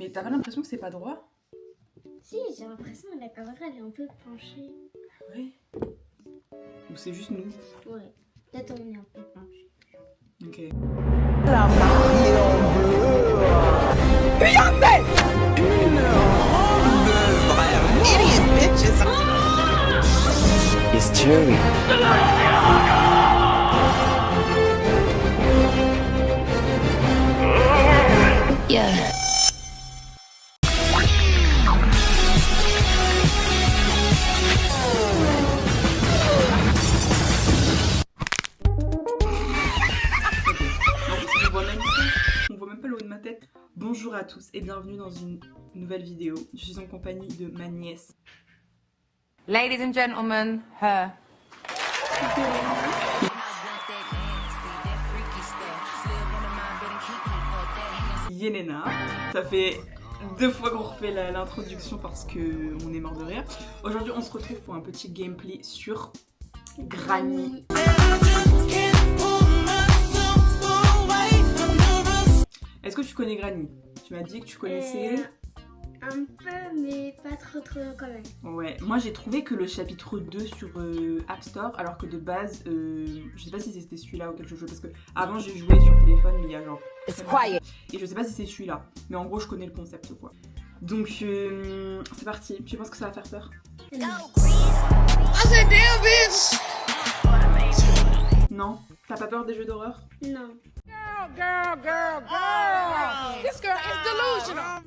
Mais t'as pas l'impression que c'est pas droit? Si, j'ai l'impression que la caméra elle est un peu penchée. Oui. Ou c'est juste nous? Ouais, peut-être on est un peu penché. Ok. La mariée en bleu. Beyoncé! Une robe de vrai idiot bitches. It's true. Yeah. On voit même pas le haut de ma tête. Bonjour à tous et bienvenue dans une nouvelle vidéo. Je suis en compagnie de ma nièce. Ladies and gentlemen, her. Yelena. Ça fait 2 fois qu'on refait l'introduction parce que on est mort de rire. Aujourd'hui, on se retrouve pour un petit gameplay sur Granny. Est-ce que tu connais Granny? Tu m'as dit que tu connaissais. Un peu, mais pas trop quand même. Ouais, moi j'ai trouvé que le chapitre 2 sur App Store, alors que de base, je sais pas si c'était celui-là ou quelque chose, parce que avant j'ai joué sur téléphone, mais il y a genre. Et je sais pas si c'est celui-là, mais en gros je connais le concept quoi. Donc c'est parti, tu penses que ça va faire peur? Non? T'as pas peur des jeux d'horreur? Non. This girl is delusional.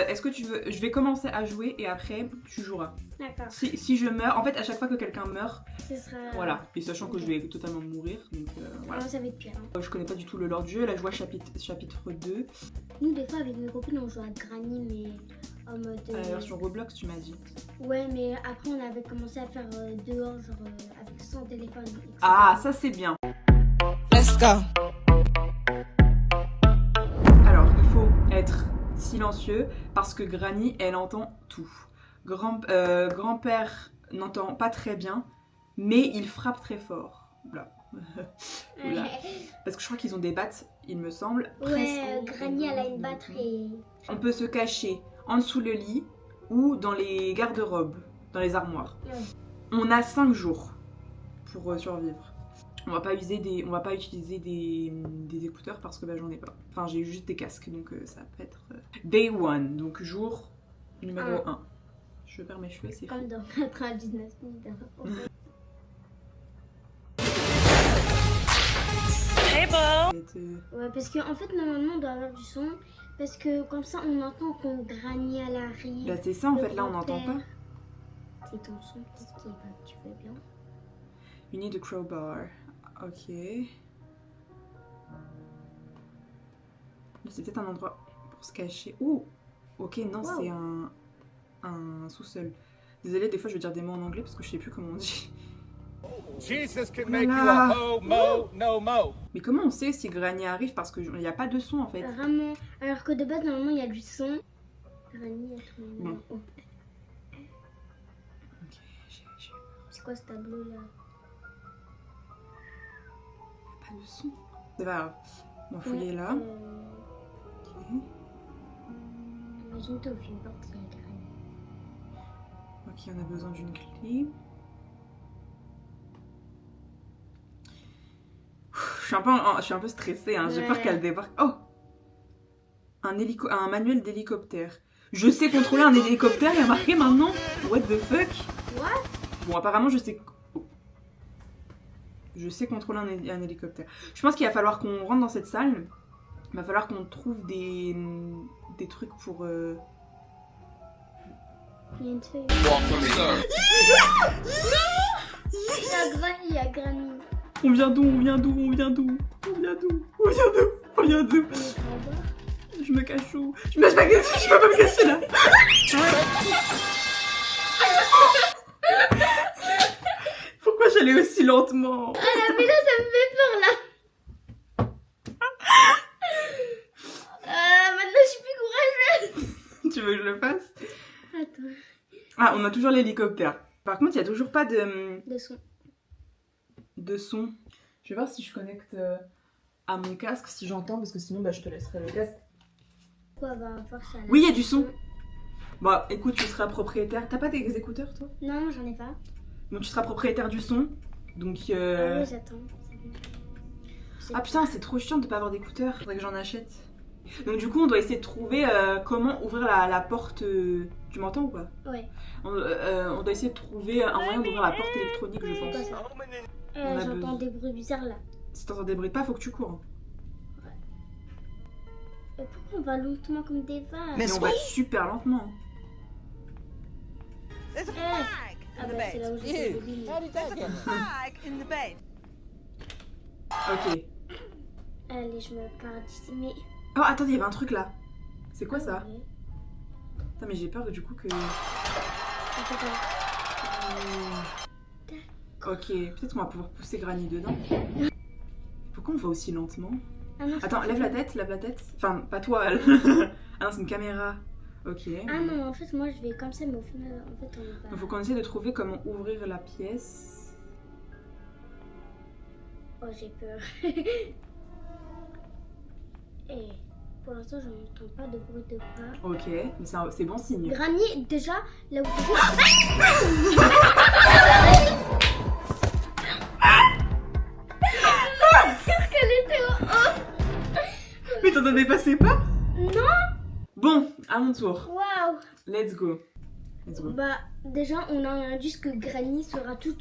Est-ce que tu veux... Je vais commencer à jouer et après tu joueras. D'accord. Si je meurs, en fait à chaque fois que quelqu'un meurt, Ce sera... voilà. Et sachant que je vais totalement mourir, donc voilà. Alors, ça va être pire. Hein. Je connais pas du tout le lore du jeu, là je vois chapitre 2. Nous, des fois, avec mes copines, on joue à Granny, mais en mode... Sur Roblox tu m'as dit. Ouais, mais après, on avait commencé à faire dehors, genre avec son téléphone. Etc. Ah, ça c'est bien. Let's go. Alors, il faut être silencieux parce que Granny, elle entend tout. Grand-père n'entend pas très bien, mais il frappe très fort. Oula. Oula. Parce que je crois qu'ils ont des battes, il me semble. Ouais, Granny, elle a une batterie. On peut se cacher en dessous le lit ou dans les garde-robes, dans les armoires. Ouais. On a 5 jours pour survivre. On va pas utiliser des écouteurs parce que bah, j'en ai pas. Enfin, j'ai juste des casques, donc ça peut être... Day 1, donc jour numéro 1. Je perds mes cheveux, c'est fou. Comme dans 99 minutes. Ouais, parce qu'en fait, normalement, on doit avoir du son. Parce que comme ça, on entend quand Granny, elle arrive. Bah c'est ça, en fait, là, on n'entend pas. C'est ton son, peut-être qu'il va, tu veux bien. You need a crowbar. Ok. C'est peut-être un endroit pour se cacher. Ouh. Ok, non, Wow. c'est un sous-sol. Désolée, des fois je veux dire des mots en anglais parce que je sais plus comment on dit. Jesus can make you a ho-mo, no mo. Mais comment on sait si Granny arrive? Parce qu'il n'y a pas de son en fait. Vraiment. Alors que de base, normalement, il y a du son. Granny, elle tourne. Bon. Oh. Ok, j'ai C'est quoi ce tableau là? pas de son. C'est pas grave. On va fouiller là. Ok. Imagine t'ouvres une porte, il y a Granny. Ok, on a besoin d'une clé. Je suis un peu stressée, hein. J'ai peur Ouais. qu'elle débarque. Oh! Un manuel d'hélicoptère. Je sais contrôler un hélicoptère, il y a marqué maintenant. What the fuck? What? Bon, apparemment, je sais contrôler un hélicoptère. Je pense qu'il va falloir qu'on rentre dans cette salle. Il va falloir qu'on trouve des trucs pour... Il y a une feuille. Il y a Granny. On vient d'où? Je me cache où? Je peux pas me cacher là. Pourquoi j'allais aussi lentement? Ah mais là, ça me fait peur là. Maintenant, je suis plus courageuse. Tu veux que je le fasse? Attends. Ah, on a toujours l'hélicoptère. Par contre, il n'y a toujours pas de son. Je vais voir si je connecte à mon casque, si j'entends, parce que sinon, bah, je te laisserai le casque. coup, elle va avoir ça. Oui, il y a du son. Bon, écoute, tu seras propriétaire. T'as pas des écouteurs, toi? Non, j'en ai pas. Donc tu seras propriétaire du son. Donc Ah oui, j'attends. c'est bon. Ah putain, c'est trop chiant de pas avoir d'écouteurs. Faudrait que j'en achète. Donc du coup, on doit essayer de trouver comment ouvrir la porte. Tu m'entends ou pas? Ouais. On doit essayer de trouver un moyen d'ouvrir la porte électronique, je pense. Quoi, ça On a J'entends besoin. des bruits bizarres là. Si t'entends des bruits de pas, faut que tu cours. Et pourquoi on va lentement comme des vaches? Mais Mais on va super lentement. There's a Eh. flag Ah in the bah c'est là où bed. j'ai fait le billet. There's a flag in the bed. Ok. Allez, je me pars d'ici. Mais. Oh, attendez, il y avait un truc là. C'est quoi ça? Ouais. Putain, mais j'ai peur du coup que. Attends, attends. Ok, peut-être qu'on va pouvoir pousser Granny dedans. Pourquoi on va aussi lentement? Ah non, Attends, c'est lève pas la tête, lève la tête. Enfin, pas toi. Ah non, c'est une caméra. Ok. Ah non, en fait, moi je vais comme ça, mais au final, en fait, on va. Donc faut qu'on essaie de trouver comment ouvrir la pièce. Oh, j'ai peur. Et pour l'instant, je n'entends pas de bruit de pas. Ok, mais c'est bon signe. Granny, déjà, là où tu C'est qu'elle était au haut. Mais t'en dépassais pas? Non. Bon, à mon tour. Waouh. Let's go. Let's go. Bah, déjà, on a un indice que Granny sera tout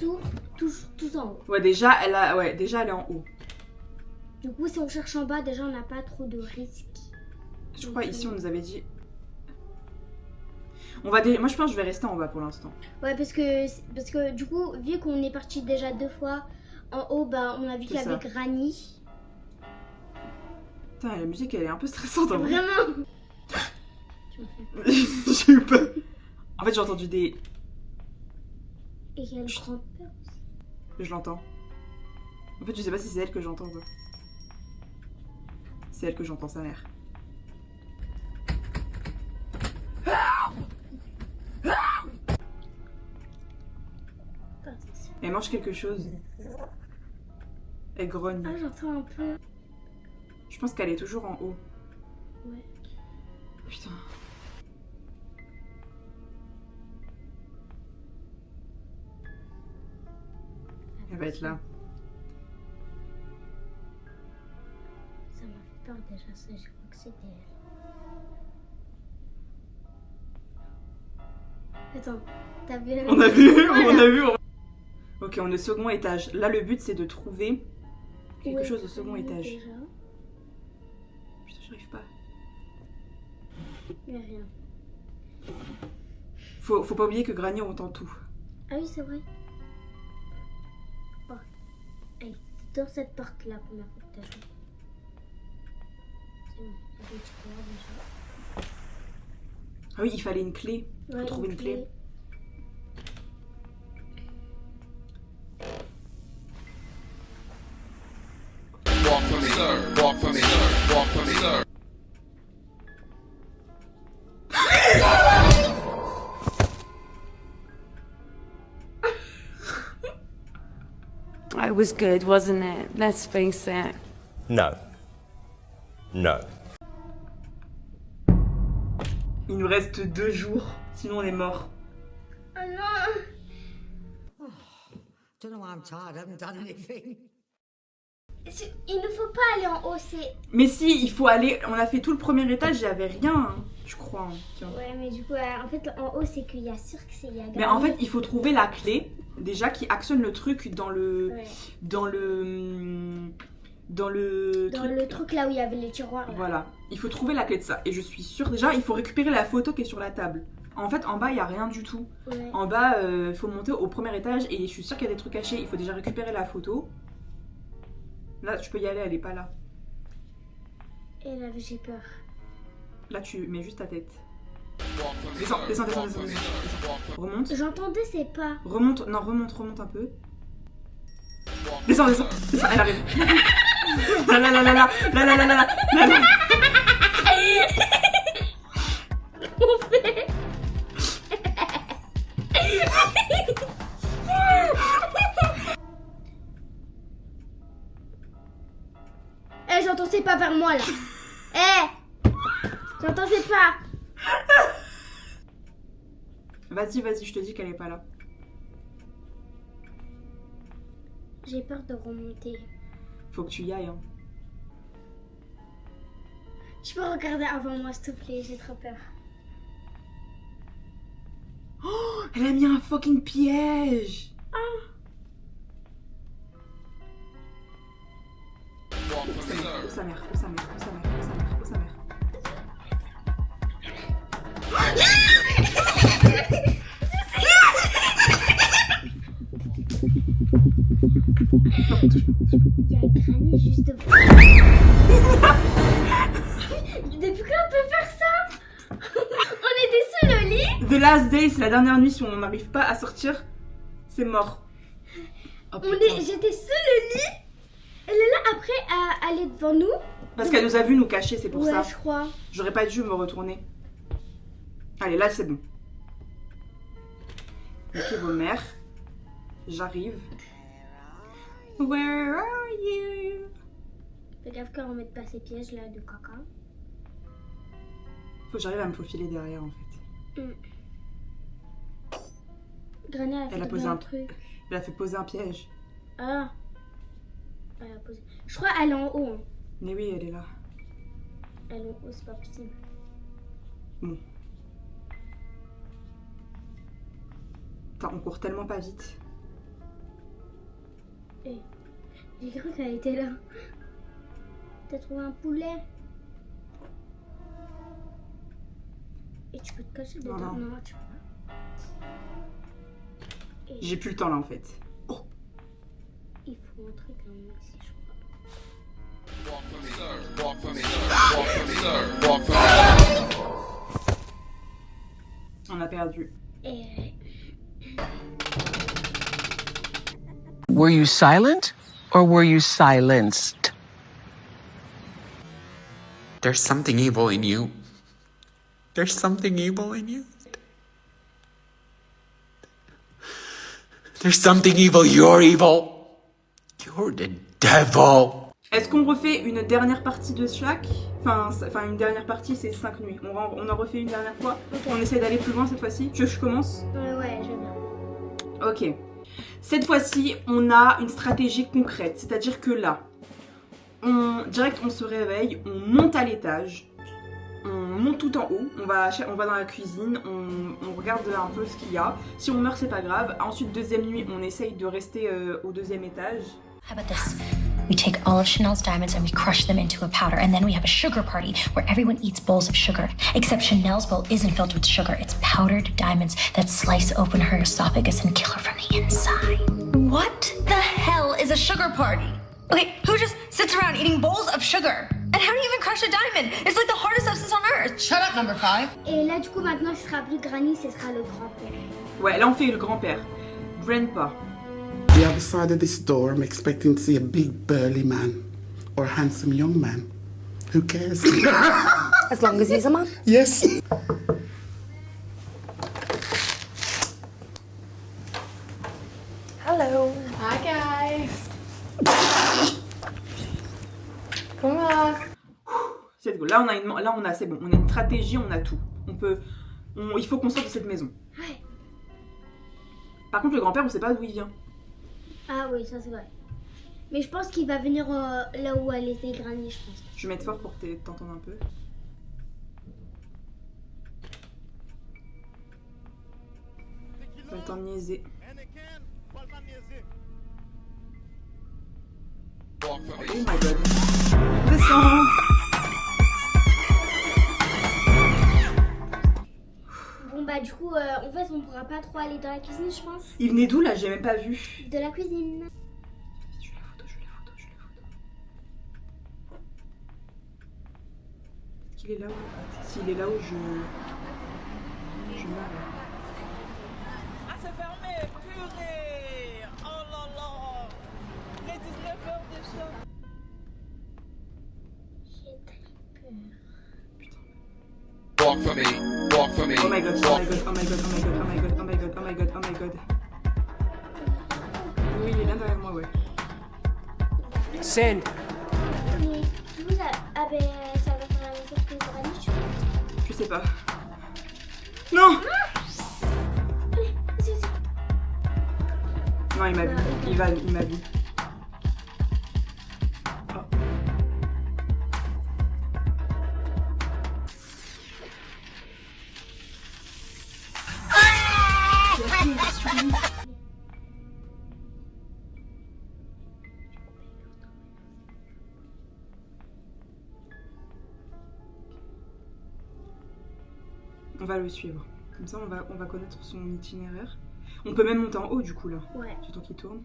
en haut. Ouais, déjà, elle est en haut. Du coup, si on cherche en bas, déjà, on n'a pas trop de risques. Je crois ici on nous avait dit. Moi je pense que je vais rester en bas pour l'instant. Ouais, parce que du coup, vu qu'on est parti déjà 2 fois en haut, bah, on a vu qu'il y C'est avait Granny. Putain, la musique elle est un peu stressante en vrai. Vraiment. J'ai eu peur. En fait j'ai entendu des. Et il y a le grand peur. Je l'entends. En fait je sais pas si c'est elle que j'entends ou pas. C'est elle que j'entends, sa mère. Elle mange quelque chose. Elle grogne. Ah, j'entends un peu. Je pense qu'elle est toujours en haut. Ouais. Putain. Elle va être là. Ça m'a fait peur déjà, ça, je crois que c'était elle. Attends, t'as vu la On a vu, Voilà. on a vu. Ok, on est au second étage. Là, le but, c'est de trouver quelque Ouais, chose au second étage. déjà. Putain, j'arrive pas. Il n'y a rien. Faut pas oublier que Granny entend tout. Ah oui, c'est vrai. Oh. Allez, c'est dans cette porte-là, première fois que t'as joué. C'est bon, il y a des petits couloirs déjà. Ah oui, il fallait une clé. Faut Ouais, trouver une clé. Walk for me, sir. Walk for me, sir. Walk for me, sir. It was good, wasn't it? Let's face it. No. No. Il nous reste 2 jours, sinon on est mort. Oh non! Don't know why I'm tired. I haven't done anything. Il ne faut pas aller en haut, c'est... Mais si, il faut aller. On a fait tout le premier étage, il y avait rien, hein, je crois. Hein. Tiens. Ouais, mais du coup, en fait, en haut, c'est qu'il y a sûr que c'est... Mais en fait, il faut trouver la clé, déjà, qui actionne le truc dans le. Ouais. Dans le. Dans le. Dans le truc là où il y avait les tiroirs. Là. Voilà. Il faut trouver la clé de ça. Et je suis sûre. Déjà, il faut récupérer la photo qui est sur la table. En fait, en bas, il n'y a rien du tout. Ouais. En bas, il faut monter au premier étage et je suis sûre qu'il y a des trucs cachés. Il faut déjà récupérer la photo. Là, tu peux y aller, elle est pas là. Et là, j'ai peur. Là, tu mets juste ta tête. Descends, descends, descends, descends, descends. Remonte. J'entendais, c'est pas... Remonte, non, remonte un peu. Descends, descends, descends, elle arrive. Là, là, là, là, là, là, là, là, là, là, là. On fait... Eh, j'entends, c'est pas vers moi, là. Eh, J'entendais pas. Vas-y, vas-y, je te dis qu'elle est pas là. J'ai peur de remonter. Faut que tu y ailles, hein. Tu peux regarder avant moi, s'il te plaît, j'ai trop peur. Oh, elle a mis un fucking piège. Oh sa mère, oh sa mère, oh sa mère, oh sa mère, oh sa mère. Il y a Granny juste devant. Depuis quand on peut faire ça? On était sous le lit. The last day, c'est la dernière nuit. Si on n'arrive pas à sortir, c'est mort. Oh, J'étais sous le lit. Elle est là après à aller devant nous. Parce qu'elle nous a vu nous cacher, c'est pour ça. Ouais, je crois. J'aurais pas dû me retourner. Allez, là c'est bon. Ok, vos mères. J'arrive. Where are you? Fais gaffe qu'on remette pas ces pièges là de caca. Faut que j'arrive à me faufiler derrière en fait. Granny Elle a fait posé un un truc. Elle a fait poser un piège. Ah. Elle a posé. Je crois qu'elle est en haut. Hein. Mais oui, elle est là. Elle est en haut, c'est pas possible. Bon. Putain, on court tellement pas vite. J'ai cru qu'elle était là. T'as trouvé un poulet? Et tu peux te cacher dedans? Non. Tu peux pas. J'ai plus le temps là en fait. Oh. Il faut entrer quand même ici, je crois. On a perdu. Were you silent or were you silenced? There's something evil in you. There's something evil in you. There's something evil. You're evil. You're the devil. Est-ce qu'on refait une dernière partie de chaque? Enfin, une dernière partie, c'est 5 nuits. On en refait une dernière fois. Okay. On essaie d'aller plus loin cette fois-ci. Tu veux que je commence? Ouais, j'aime bien. Ok. Cette fois-ci, on a une stratégie concrète. C'est-à-dire que là, direct, on se réveille, on monte à l'étage, on monte tout en haut, on va dans la cuisine, on regarde un peu ce qu'il y a. Si on meurt, c'est pas grave. Ensuite, deuxième nuit, on essaye de rester au deuxième étage. How about this? We take all of Chanel's diamonds and we crush them into a powder, and then we have a sugar party where everyone eats bowls of sugar. Except Chanel's bowl isn't filled with sugar, it's powdered diamonds that slice open her esophagus and kill her from the inside. What the hell is a sugar party? Okay, who just sits around eating bowls of sugar? And how do you even crush a diamond? It's like the hardest substance on earth. Shut up, number 5. Et là, du coup, maintenant, ce sera plus Granny, ce sera le grand-père. Ouais, là, on fait le grand-père. Grandpa. The other side of this door, I'm expecting to see a big burly man or a handsome young man. Who cares? As long as he's a man. Yes. Hello. Hi guys. Come on. C'est cool. Là, c'est bon. On a une stratégie, on a tout. Il faut qu'on sorte de cette maison. Ouais. Par contre, le grand-père, on sait pas d'où il vient. Ah oui, ça c'est vrai. Mais je pense qu'il va venir là où elle était Granny, je pense. Je vais mettre fort pour t'entendre un peu. Pas le temps de niaiser. Oh my god. Descends. Bon bah du coup, en fait on pourra pas trop aller dans la cuisine, je pense. Il venait d'où là? J'ai même pas vu. De la cuisine. Je la photo. Est-ce qu'il est là où S'il est là où je meurs. Ah, c'est fermé, purée! Oh là là! Il est 19h déjà. J'ai très peur. Walk for me, walk for me. Oh my god, oh my god, oh my god, oh my god, oh my god, oh my god, oh my god, oh my god. Oui, il est là derrière moi, ouais. Send. Mais du coup, ça va faire la même chose que Granny, tu vois. sais pas. Non. Allez, vas-y, vas-y. Non, il m'a vu. Il m'a vu. Oh. On va le suivre. Comme ça, on va connaître son itinéraire. On peut même monter en haut, du coup, là. Ouais. C'est toi qui tourne.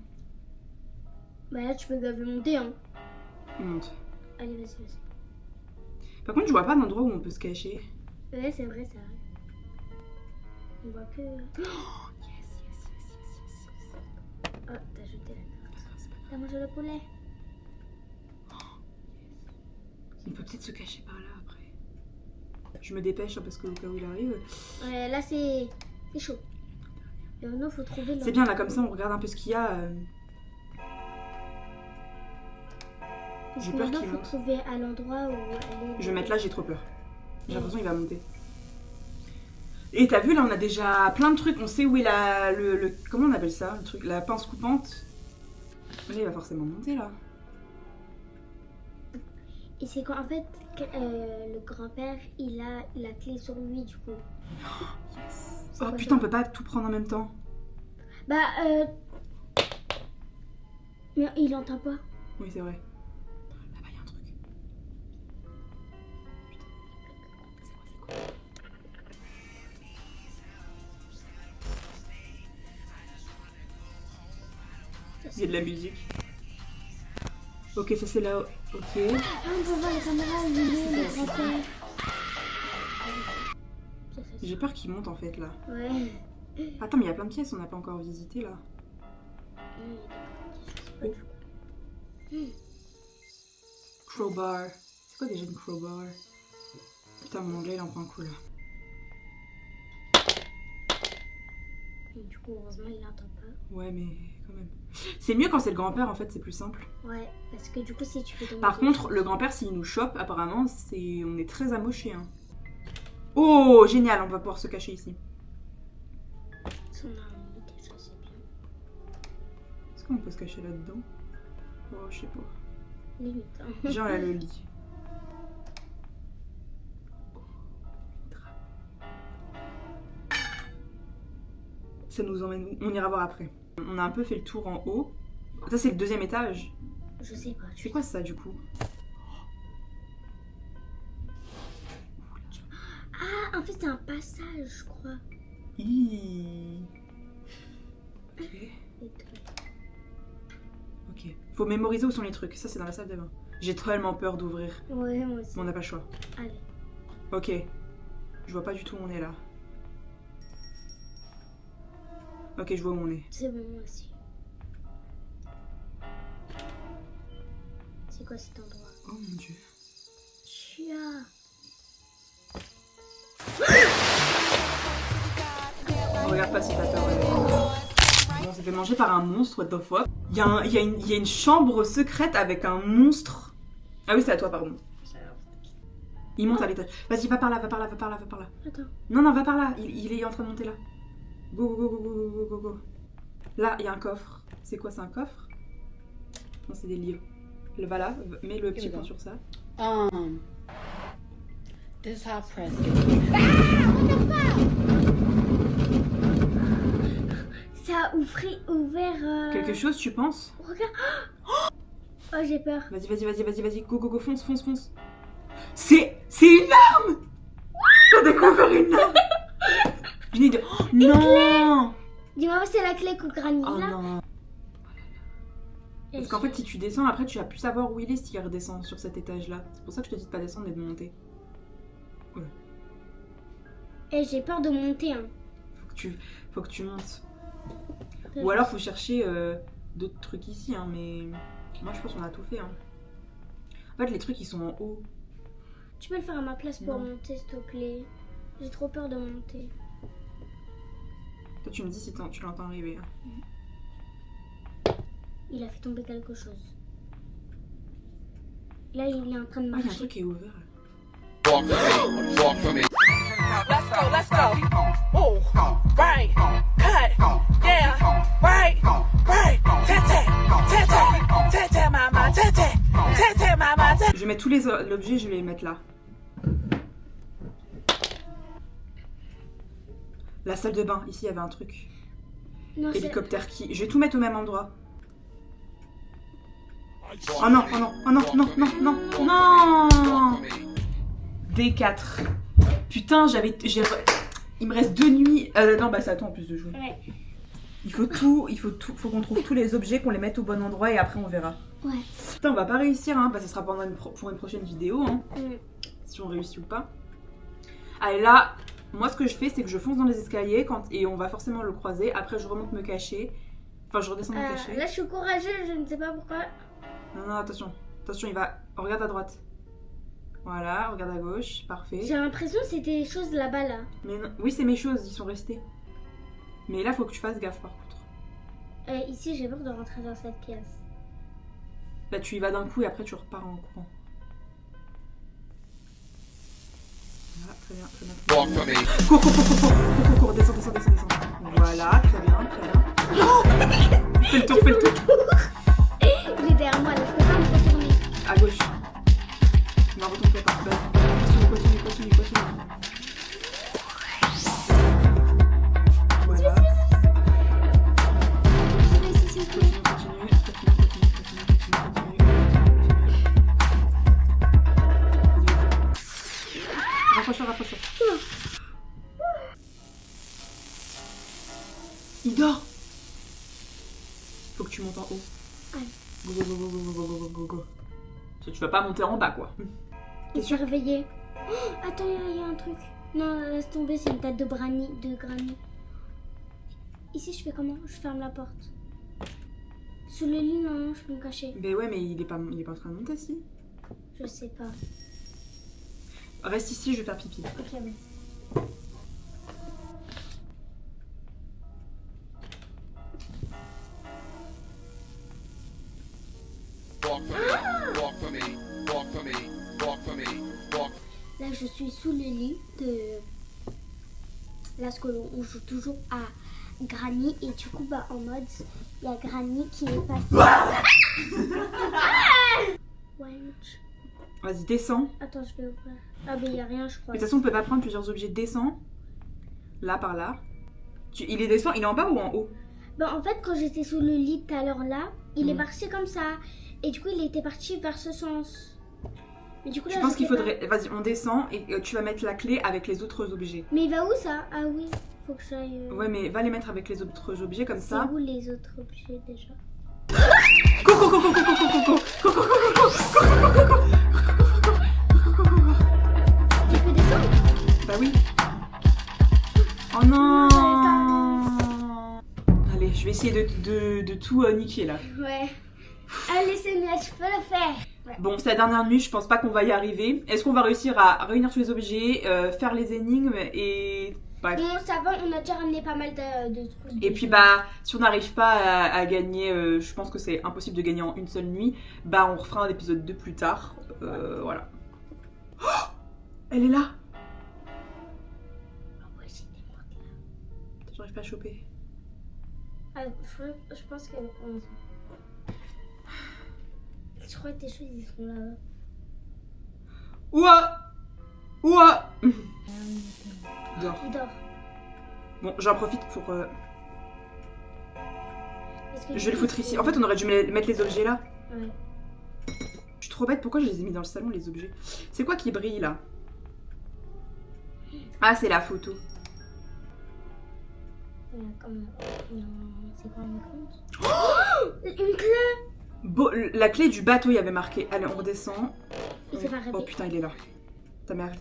Bah là, tu peux grave monter, hein. On monte. Allez, vas-y, vas-y. Par contre, je vois pas d'endroit où on peut se cacher. Ouais, c'est vrai, ça. On voit que... Oh, yes. Oh, t'as jeté la carte. T'as mangé le poulet. On peut peut-être se cacher par là, après. Je me dépêche, hein, parce que au cas où il arrive... Ouais, là, c'est chaud. Et maintenant, faut trouver... C'est bien, là, comme ça, on regarde un peu ce qu'il y a. Parce J'ai que peur maintenant, qu'il faut monte. trouver à l'endroit où aller... Je vais mettre là, j'ai trop peur. J'ai l'impression qu'il va monter. Et t'as vu, là, on a déjà plein de trucs. On sait où est le comment on appelle ça, le truc, la pince coupante. Là, il va forcément monter, là. Et c'est quand, en fait, le grand-père, il a la clé sur lui, du coup. Yes. Oh putain, on peut pas tout prendre en même temps. Bah, mais il entend pas. Oui, c'est vrai. Là-bas, il y a un truc. Putain, c'est quoi? Il y a de la musique. Ok, ça c'est là. Ok. Ah, on peut voir la caméra, le grand-père. J'ai peur qu'il monte en fait là. Ouais. Attends, mais il y a plein de pièces, on n'a pas encore visité là. Oh. Crowbar. C'est quoi déjà une crowbar? Putain, mon anglais il en prend un coup là. Et du coup, heureusement, il entend pas. Ouais, mais quand même. C'est mieux quand c'est le grand-père en fait, c'est plus simple. Ouais, parce que du coup, si tu fais tomber. Par contre, le grand-père, s'il nous chope, apparemment, on est très amoché. Hein. Oh, génial, on va pouvoir se cacher ici. Son arme, déjà, c'est bien. Est-ce qu'on peut se cacher là-dedans? Oh, je sais pas. Limite. Hein. Genre là, le lit. Ça nous emmène où? On ira voir après. On a un peu fait le tour en haut. Ça, c'est le deuxième étage. Je sais pas. C'est quoi ça, du coup? Ah, en fait, c'est un passage, je crois. Ok. Ok. Faut mémoriser où sont les trucs. Ça, c'est dans la salle de bain. J'ai tellement peur d'ouvrir. Ouais, moi aussi. Mais on n'a pas le choix. Allez. Ok. Je vois pas du tout où on est là. Ok, je vois où on est. C'est bon, moi aussi. C'est quoi cet endroit? Oh mon dieu. Chia. Regarde pas si t'as peur. On s'est fait manger par un monstre, what the fuck. Il y a une chambre secrète avec un monstre. Ah oui, c'est à toi, pardon. Il monte à l'étage. Vas-y, va par là, va par là, va par là, va par là. Attends. Non, non, va par là. Il est en train de monter là. Go, go, go, go, go, go, go, go. Là, il y a un coffre. C'est quoi, c'est un coffre? Non, c'est des livres. Va là, mets le petit point sur ça. This how press. Ça a ouvert. Quelque chose, tu penses? Regarde. Oh, j'ai peur. Vas-y, vas-y, vas-y, vas-y, vas-y. Go, go, go, fonce, fonce, fonce. C'est une arme! T'as découvert une arme! Je n'ai de... Oh, non! Dis-moi, c'est la clé Koukrani Oh là. non. Parce qu'en fait, si tu descends, après, tu vas plus savoir où il est s'il redescend sur cet étage-là. C'est pour ça que je te dis de pas descendre et de monter. Voilà. Et j'ai peur de monter. Hein. Faut que tu montes. Ou alors, faut chercher d'autres trucs ici, hein, mais... Moi, je pense qu'on a tout fait, hein. En fait, les trucs, ils sont en haut. Tu peux le faire à ma place pour monter, s'il te plaît. J'ai trop peur de monter. Toi, tu me dis si tu l'entends arriver. Il a fait tomber quelque chose. Là, il est en train de marcher. Ah, il y a un truc qui est ouvert. Walk for me. les objets, je vais les mettre là. La salle de bain, ici il y avait un truc. Non, Hélicoptère qui... Je vais tout mettre au même endroit. Oh non, oh non, oh non, non, non, non, non. D4. Putain, il me reste 2 nuits. Non, bah ça attend en plus de jouer. Ouais. Il faut qu'on trouve tous les objets, qu'on les mette au bon endroit et après on verra. Ouais. Putain, on va pas réussir, hein, parce que ce sera pour une prochaine vidéo, hein. Mm. Si on réussit ou pas. Allez, là, moi ce que je fais, c'est que je fonce dans les escaliers et on va forcément le croiser. Après, je remonte me cacher. Enfin, je redescends me cacher. Là, je suis courageuse, je ne sais pas pourquoi. Non, non, attention. Attention, il va... Regarde à droite. Voilà, regarde à gauche. Parfait. J'ai l'impression que c'était des choses là-bas, là. Mais non... Oui, c'est mes choses, ils sont restés. Mais là, faut que tu fasses gaffe, par contre. Ici, j'ai peur de rentrer dans cette pièce. Là, tu y vas d'un coup et après, tu repars en courant. Voilà, très bien, très bien. Cours, cours, cours, cours, cours, cours, cours, descends, descends, descends, descends. Voilà, très bien, très bien. Oh, fais le tour, fais le tour. Il est derrière moi, là, je peux pas me retourner. À gauche. Non, retourne pas. Continue, continue, continue, continue. Voilà. Continue, continue, continue, continue, continue, continue. Rapproche-toi, rapproche-toi. Il dort. Faut que tu montes en haut. Go, go, go, go, go, go, go, go, go. Tu vas pas monter en bas, quoi. Il s'est réveillé. Oh, attends, il y a un truc. Non, laisse tomber, c'est une tête de granit. Ici, je fais comment? Je ferme la porte. Sous le lit, non, je peux me cacher. Mais ouais, mais il est pas en train de monter, si. Je sais pas. Reste ici, je vais faire pipi. Ok, mais... Là, je suis sous le lit de Lascolo. On joue toujours à Granny et du coup, bah, en mode, il y a Granny qui est passée. Wench. Vas-y, descends. Attends, je vais ouvrir. Ah, mais il n'y a rien, je crois. Mais de toute façon, on peut pas prendre plusieurs objets. Descends. Là, par là. Il est descend, il est en bas ou en haut? Bah, en fait, quand j'étais sous le lit tout à l'heure là, il est parti comme ça. Et du coup, il était parti vers ce sens. Mais du coup, là, je pense qu'il faudrait... Vas-y, on descend et tu vas mettre la clé avec les autres objets. Mais il va où ça? Ah oui, faut que j'aille... Ouais, mais va les mettre avec les autres objets comme ça. C'est où les autres objets déjà? Coucou, coucou, coucou, coucou, coucou, coucou, Tu peux descendre? Bah oui. Oh non. Allez, je vais essayer de tout niquer là. Ouais. Allez, Sonia, tu peux le faire. Ouais. Bon, c'est la dernière nuit, je pense pas qu'on va y arriver. Est-ce qu'on va réussir à réunir tous les objets, faire les énigmes et... Bref. Bon, ça va, on a déjà ramené pas mal de trucs. Et puis bah, si on n'arrive pas à gagner, je pense que c'est impossible de gagner en une seule nuit, bah on refera un épisode 2 plus tard. Voilà. Oh, elle est là. Ah ouais, j'étais morte là. J'arrive pas à choper. Ah, je pense que... Je crois que tes choses, ils sont là. Ouah. Ouah. Il dort. Il dort. Bon, j'en profite pour... Je vais le foutre ici. En fait, on aurait dû mettre les objets là. Ouais. Je suis trop bête, pourquoi je les ai mis dans le salon, les objets? C'est quoi qui brille là? Ah, c'est la photo. C'est quoi une compte? Une clé! Bon, la clé du bateau, il y avait marqué. Allez, on redescend. Il s'est pas réveillé. Oh putain, il est là. Ta mère.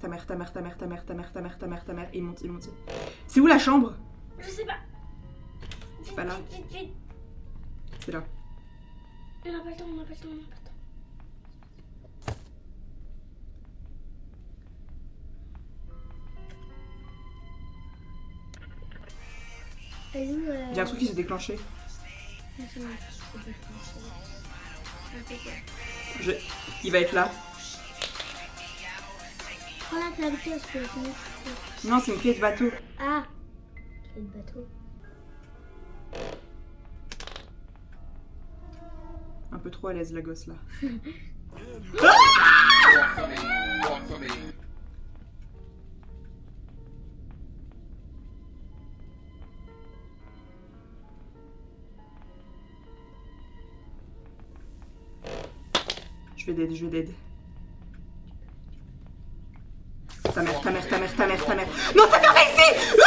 Il monte. C'est où la chambre? Je sais pas. C'est pas là. Vite. C'est là. On n'a pas le temps. Il y a un truc qui s'est déclenché. Il va être là. Prends la clé avec toi, parce que non, c'est une clé de bateau. Ah, clé de bateau. Un peu trop à l'aise la gosse là. Je vais d'aide. Ta mère. Non, ça ferme ici!